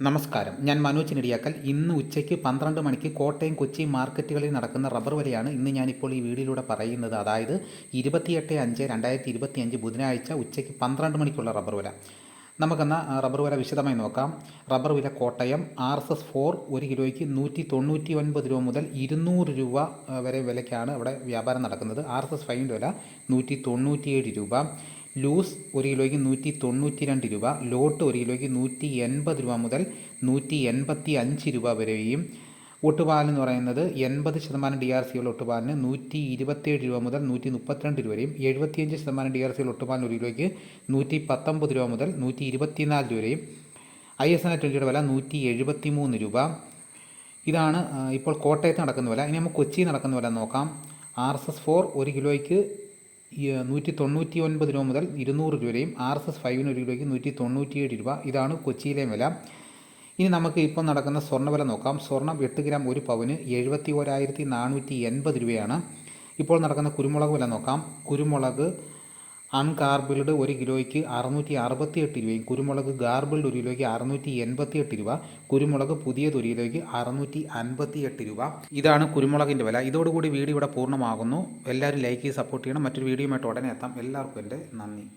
നമസ്കാരം, ഞാൻ മനോജ് നെടിയാക്കൽ. ഇന്ന് ഉച്ചയ്ക്ക് 12 മണിക്ക് കോട്ടയം കൊച്ചി മാർക്കറ്റുകളിൽ നടക്കുന്ന റബ്ബർ വിലയാണ് ഇന്ന് ഞാനിപ്പോൾ ഈ വീഡിയോയിലൂടെ പറയുന്നത്. അതായത് 28/5/2025 ബുധനാഴ്ച ഉച്ചയ്ക്ക് 12 മണിക്കുള്ള റബ്ബർ വില. നമുക്കെന്നാൽ റബ്ബർ വില വിശദമായി നോക്കാം. റബ്ബർ വില കോട്ടയം RSS-4 1 കിലോയ്ക്ക് 199 രൂപ മുതൽ 200 രൂപ വരെ വിലയ്ക്കാണ് അവിടെ വ്യാപാരം നടക്കുന്നത്. RSS-5 വില 197 രൂപ. ലൂസ് 1 കിലോയ്ക്ക് 192 രൂപ. ലോട്ട് 1 കിലോയ്ക്ക് 180 രൂപ മുതൽ 185 രൂപ വരെയും. ഒട്ടുപാലെന്ന് പറയുന്നത് 80% DRC ഉള്ള ഒട്ടുപാലിന് 127 രൂപ മുതൽ 132 രൂപ വരെയും. 75% DRC ഉള്ള ഒട്ടുപാലിന് 1 കിലോയ്ക്ക് 119 രൂപ മുതൽ 124 രൂപ വരെയും. ISNA 20 വില 173 രൂപ. ഇതാണ് ഇപ്പോൾ കോട്ടയത്ത് നടക്കുന്ന വില. ഇനി നമുക്ക് കൊച്ചി നടക്കുന്ന വില നോക്കാം. RSS-4 1 കിലോയ്ക്ക് 199 രൂപ മുതൽ 200 രൂപ വരെയും. RSS-5 1 കിലോയ്ക്ക് 197 രൂപ. ഇതാണ് കൊച്ചിയിലെ വില. ഇനി നമുക്ക് ഇപ്പോൾ നടക്കുന്ന സ്വർണ്ണവില നോക്കാം. സ്വർണം 8 ഗ്രാം 1 പവന് 71,480 രൂപയാണ്. ഇപ്പോൾ നടക്കുന്ന കുരുമുളക് വില നോക്കാം. കുരുമുളക് അൺഗാർബിൾഡ് 1 കിലോയ്ക്ക് 668 രൂപയും. കുരുമുളക് ഗാർബിൾഡ് 1 കിലോയ്ക്ക് 688 രൂപ. കുരുമുളക് പുതിയത് 1 കിലോയ്ക്ക് 658 രൂപ. ഇതാണ് കുരുമുളകിൻ്റെ വില. ഇതോടുകൂടി വീഡിയോ ഇവിടെ പൂർണ്ണമാകുന്നു. എല്ലാവരും ലൈക്ക് ചെയ്ത് സപ്പോർട്ട് ചെയ്യണം. മറ്റൊരു വീഡിയോയുമായിട്ട് ഉടനെ എത്താം. എല്ലാവർക്കും എൻ്റെ നന്ദി.